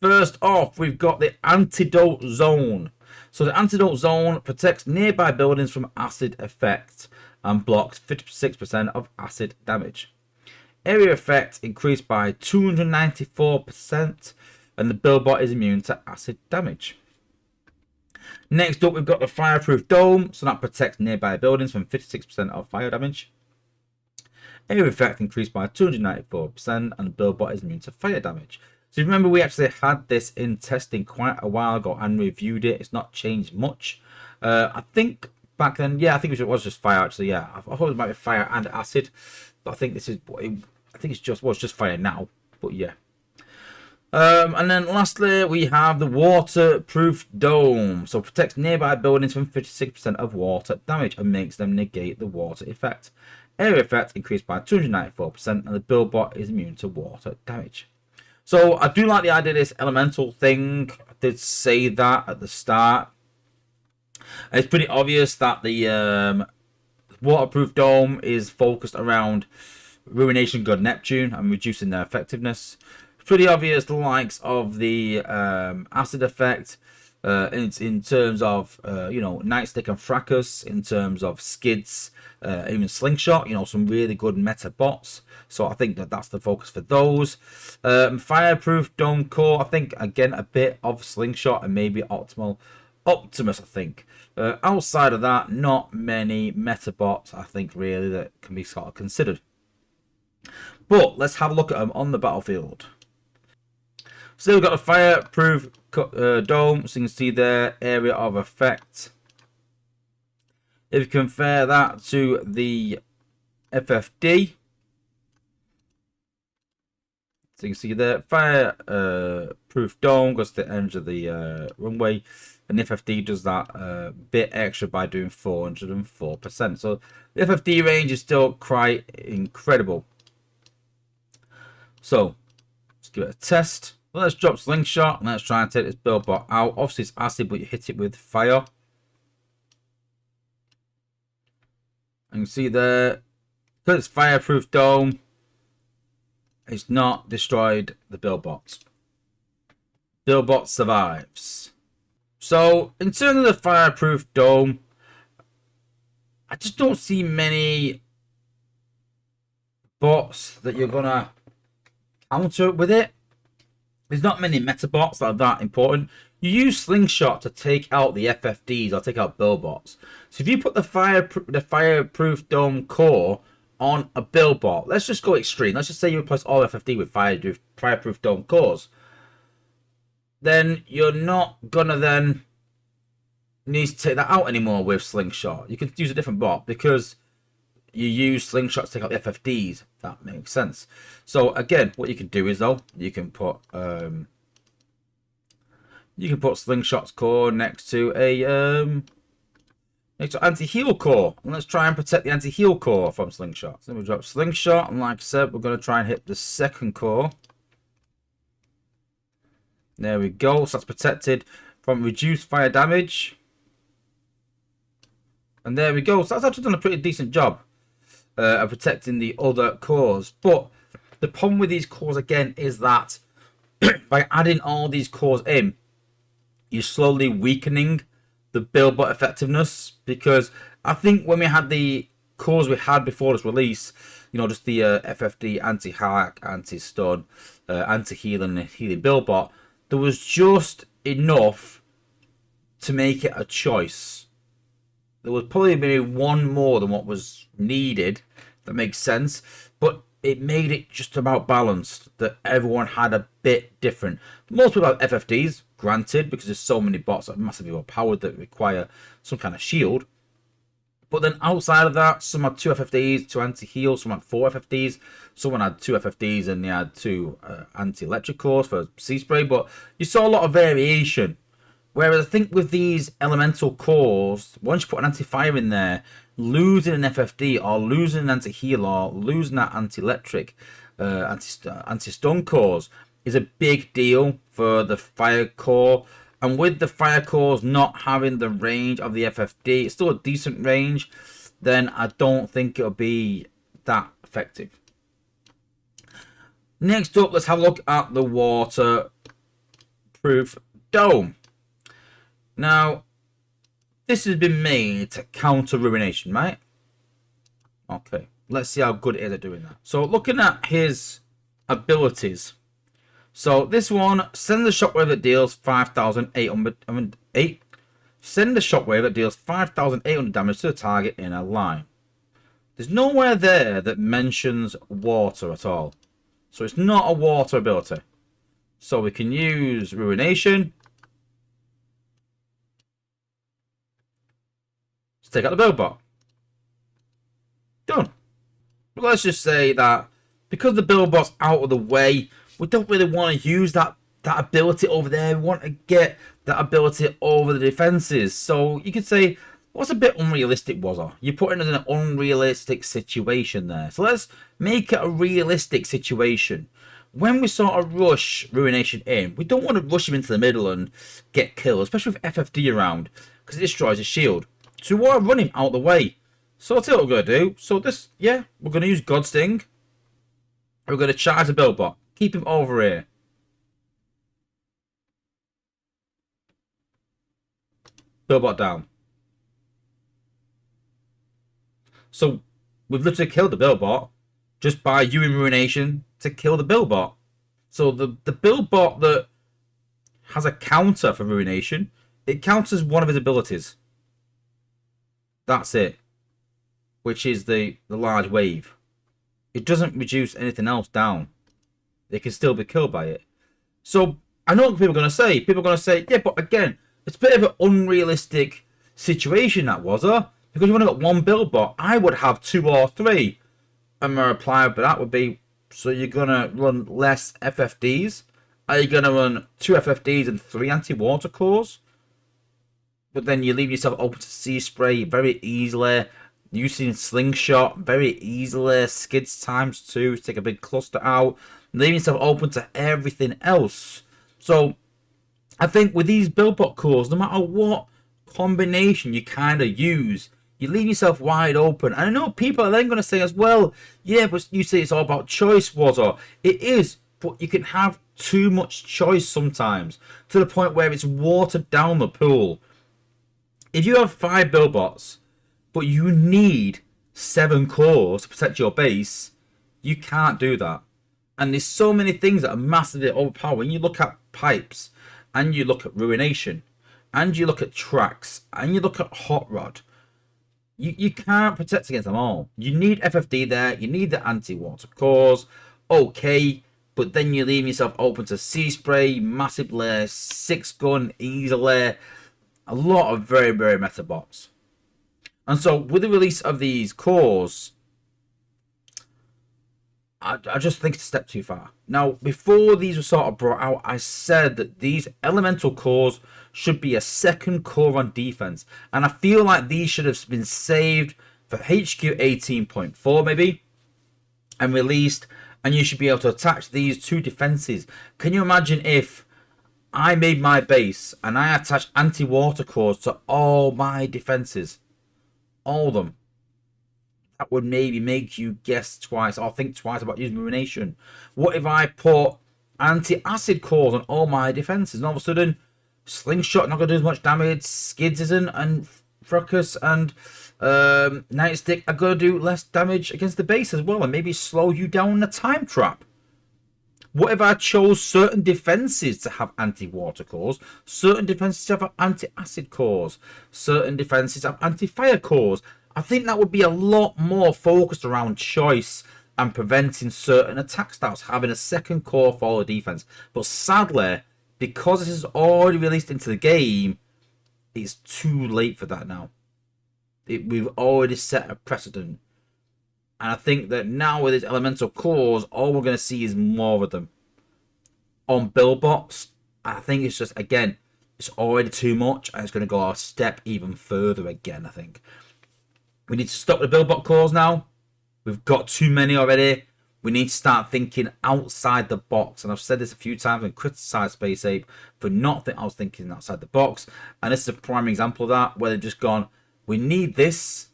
First off, we've got the antidote zone. So the antidote zone protects nearby buildings from acid effects and blocks 56% of acid damage. Area effect increased by 294%, and the buildbot is immune to acid damage. Next up, we've got the Fireproof dome, so that protects nearby buildings from 56% of fire damage. Area effect increased by 294%, and the buildbot is immune to fire damage. So you remember we actually had this in testing quite a while ago and reviewed it. It's not changed much. I think back then, yeah, I think it was just fire actually. Yeah, I thought it might be fire and acid, but I think this is. I think it's just fire now. But yeah. And then lastly, we have the Waterproof dome. So protects nearby buildings from 56% of water damage and makes them negate the water effect. Area effect increased by 294%, and the buildbot is immune to water damage. So I do like the idea of this elemental thing. I did say that at the start. It's pretty obvious that the Waterproof dome is focused around Ruination God Neptune and reducing their effectiveness. It's pretty obvious the likes of the acid effect in terms of Nightstick and Fracas, in terms of skids, even Slingshot, some really good meta bots. So I think that's the focus for those. Fireproof Dome Core, I think again a bit of Slingshot and maybe Optimus, I think. Outside of that, not many meta bots, I think, really, that can be sort of considered. But let's have a look at them on the battlefield. So we've got a Fireproof dome, so you can see their area of effect. If you compare that to the FFD, so you can see the Fireproof dome goes to the end of the runway, and the FFD does that bit extra by doing 404%. So the FFD range is still quite incredible. So let's give it a test. Let's drop Slingshot and let's try and take this buildbot out. Obviously it's acid, but you hit it with fire. And you can see there, because it's Fireproof dome, it's not destroyed the buildbot. Buildbot survives. So in terms of the Fireproof dome, I just don't see many bots that you're gonna counter with it. There's not many meta bots that are that important. You use Slingshot to take out the FFDs or take out buildbots. So if you put the Fireproof dome core on a buildbot, let's just go extreme. Let's just say you replace all FFD with Fireproof dome cores. Then you're not gonna then need to take that out anymore with Slingshot. You can use a different bot because you use Slingshot to take out the FFDs. That makes sense. So again, what you can do is though, you can put Slingshot's core next to a anti-heal core. And let's try and protect the anti-heal core from Slingshot. So we drop Slingshot, and like I said, we're going to try and hit the second core. There we go. So that's protected from reduced fire damage. And there we go. So that's actually done a pretty decent job of protecting the other cores. But the problem with these cores again is that by adding all these cores in, you're slowly weakening the buildbot effectiveness. Because I think when we had the cores we had before this release, just the FFD, anti-hack, anti-stun, anti-heal, and healing buildbot, there was just enough to make it a choice. There was probably maybe one more than what was needed. That makes sense. But it made it just about balanced. That everyone had a bit different. Most people have FFDs, granted, because there's so many bots that are massively overpowered that require some kind of shield. But then outside of that, some had 2 FFDs, 2 anti-heal, some had 4 FFDs. Someone had 2 FFDs and they had 2 anti-electric cores for sea spray. But you saw a lot of variation. Whereas I think with these elemental cores, once you put an anti-fire in there, losing an FFD or losing an anti-heal or losing that anti-electric, anti-stun cores is a big deal for the fire core. And with the fire cores not having the range of the FFD, it's still a decent range, then I don't think it'll be that effective. Next up, let's have a look at the Waterproof Fireproof Dome. Now, this has been made to counter ruination, right? Okay, let's see how good it is at doing that. So, looking at his abilities. So, this one, send the shockwave that deals 5,800. Send a shockwave that deals 5,800 damage to the target in a line. There's nowhere there that mentions water at all. So it's not a water ability. So we can use Ruination. Let's take out the build bot. Done. But let's just say that because the build bot's out of the way, we don't really want to use that ability over there. We want to get that ability over the defenses. So you could say, what's a bit unrealistic, Wozza? You're putting us in an unrealistic situation there. So let's make it a realistic situation. When we sort of rush Ruination in, we don't want to rush him into the middle and get killed, especially with FFD around, because it destroys his shield. So we want to run him out of the way. So that's what we're going to do. So this, yeah, we're going to use God Sting. We're going to charge the build bot. Keep him over here. Build bot down. So we've literally killed the build bot just by using Ruination to kill the build bot. So the build bot that has a counter for Ruination, it counts as one of his abilities. That's it. Which is the large wave. It doesn't reduce anything else down. They can still be killed by it. So I know what people are going to say. People are going to say, yeah, but again, it's a bit of an unrealistic situation that was, because you only got one build bot. I would have 2 or 3. And my reply to that would be, so you're going to run less FFDs? Are you going to run 2 FFDs and 3 anti-water cores? But then you leave yourself open to sea spray very easily. Using slingshot very easily. Skids times 2 to take a big cluster out. Leaving yourself open to everything else. So I think with these build bot cores, no matter what combination you kind of use, you leave yourself wide open. And I know people are then going to say as well, yeah, but you say it's all about choice, Wozza. It is, but you can have too much choice sometimes to the point where it's watered down the pool. If you have 5 build bots, but you need 7 cores to protect your base, you can't do that. And there's so many things that are massively overpowered. When you look at pipes, and you look at Ruination, and you look at tracks, and you look at hot rod, you can't protect against them all. You need FFD there. You need the anti-water cores. Okay, but then you leave yourself open to sea spray, massive layer, 6 gun, easily. A lot of very, very meta bots. And so with the release of these cores, I just think it's a step too far. Now, before these were sort of brought out, I said that these elemental cores should be a second core on defense. And I feel like these should have been saved for HQ 18.4 maybe, and released, and you should be able to attach these to defenses. Can you imagine if I made my base and I attached anti-water cores to all my defenses? All of them. That would maybe make you guess twice or think twice about using Ruination. What if I put anti-acid cores on all my defenses and all of a sudden slingshot not going to do as much damage, skids isn't, and fracas and nightstick are going to do less damage against the base as well, and maybe slow you down in a time trap? What if I chose certain defenses to have anti-water cores, certain defenses to have anti-acid cores, certain defenses to have anti-fire cores? I think that would be a lot more focused around choice and preventing certain attack styles, having a second core for the defense. But sadly, because this is already released into the game, it's too late for that now. We've already set a precedent. And I think that now with these elemental cores, all we're going to see is more of them. On build bots, I think it's just, again, it's already too much. And it's going to go a step even further again, I think. We need to stop the build bot cores now. We've got too many already. We need to start thinking outside the box. And I've said this a few times and criticised Space Ape for not I was thinking outside the box. And this is a prime example of that, where they've just gone, we need this,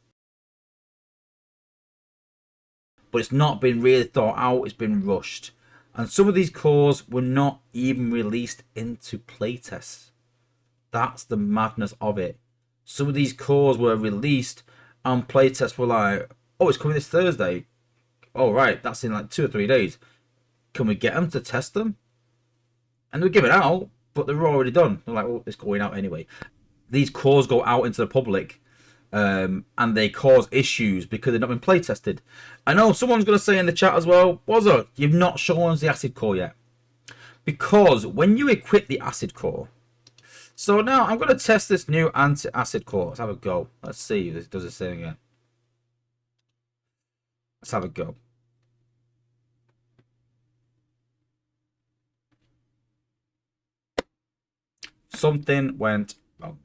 but it's not been really thought out. It's been rushed. And some of these cores were not even released into playtests. That's the madness of it. Some of these cores were released and playtests were like, oh, it's coming this Thursday. Oh, right, that's in like 2 or 3 days. Can we get them to test them? And they'll give it out, but they're already done. They're like, oh, it's going out anyway. These cores go out into the public, and they cause issues because they've not been play tested. I know someone's going to say in the chat as well, Wozza, you've not shown us the acid core yet. Because when you equip the acid core, so now I'm going to test this new anti-acid core. Let's have a go. Let's see if this does the same again. Let's have a go. Something went wrong.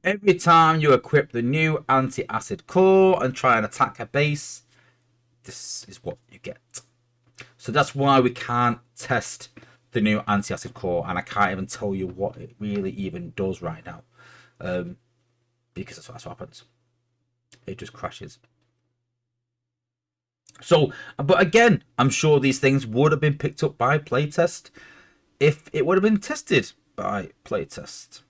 Every time you equip the new anti-acid core and try and attack a base, this is what you get. So that's why we can't test the new anti-acid core, and I can't even tell you what it really even does right now, because that's what happens. It just crashes. So, but again, I'm sure these things would have been picked up by playtest if it would have been tested by playtest.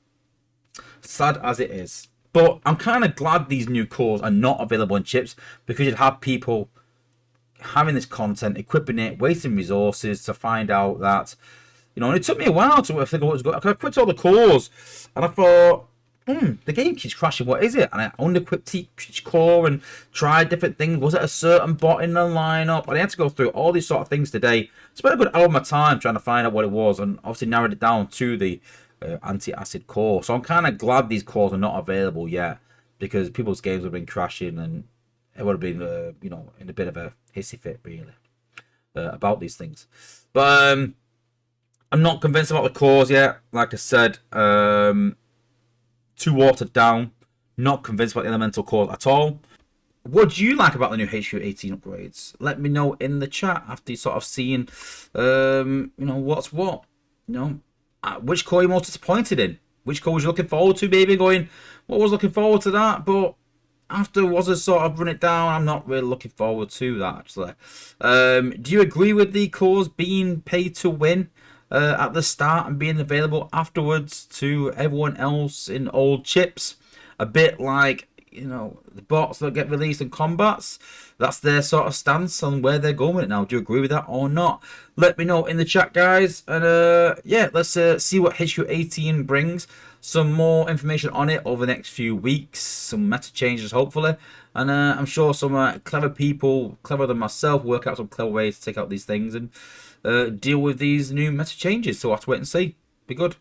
Sad as it is, but I'm kind of glad these new cores are not available in chips, because you'd have people having this content, equipping it, wasting resources to find out that, you know, and it took me a while to figure out what was going on. I equipped all the cores and I thought, the game keeps crashing, what is it? And I unequipped each core and tried different things. Was it a certain bot in the lineup? And I had to go through all these sort of things today. Spent a good hour of my time trying to find out what it was, and obviously narrowed it down to the anti-acid core. So I'm kind of glad these cores are not available yet, because people's games have been crashing and it would have been, you know, in a bit of a hissy fit, really, about these things. But I'm not convinced about the cores yet. Like I said, too watered down. Not convinced about the elemental cores at all. What do you like about the new HQ18 upgrades? Let me know in the chat after you sort of seeing, you know, what's what. You know, which core are you most disappointed in? Which core was you looking forward to? Maybe going, what was looking forward to that, but after Wozza sort of run it down, I'm not really looking forward to that, actually. Do you agree with the cores being paid to win at the start and being available afterwards to everyone else in old chips? A bit like, you know, the bots that get released in combats. That's their sort of stance on where they're going with it now. Do you agree with that or not? Let me know in the chat, guys. And yeah, let's see what HQ18 brings. Some more information on it over the next few weeks. Some meta changes, hopefully. And I'm sure some clever people, cleverer than myself, work out some clever ways to take out these things and deal with these new meta changes. So we'll have to wait and see. Be good.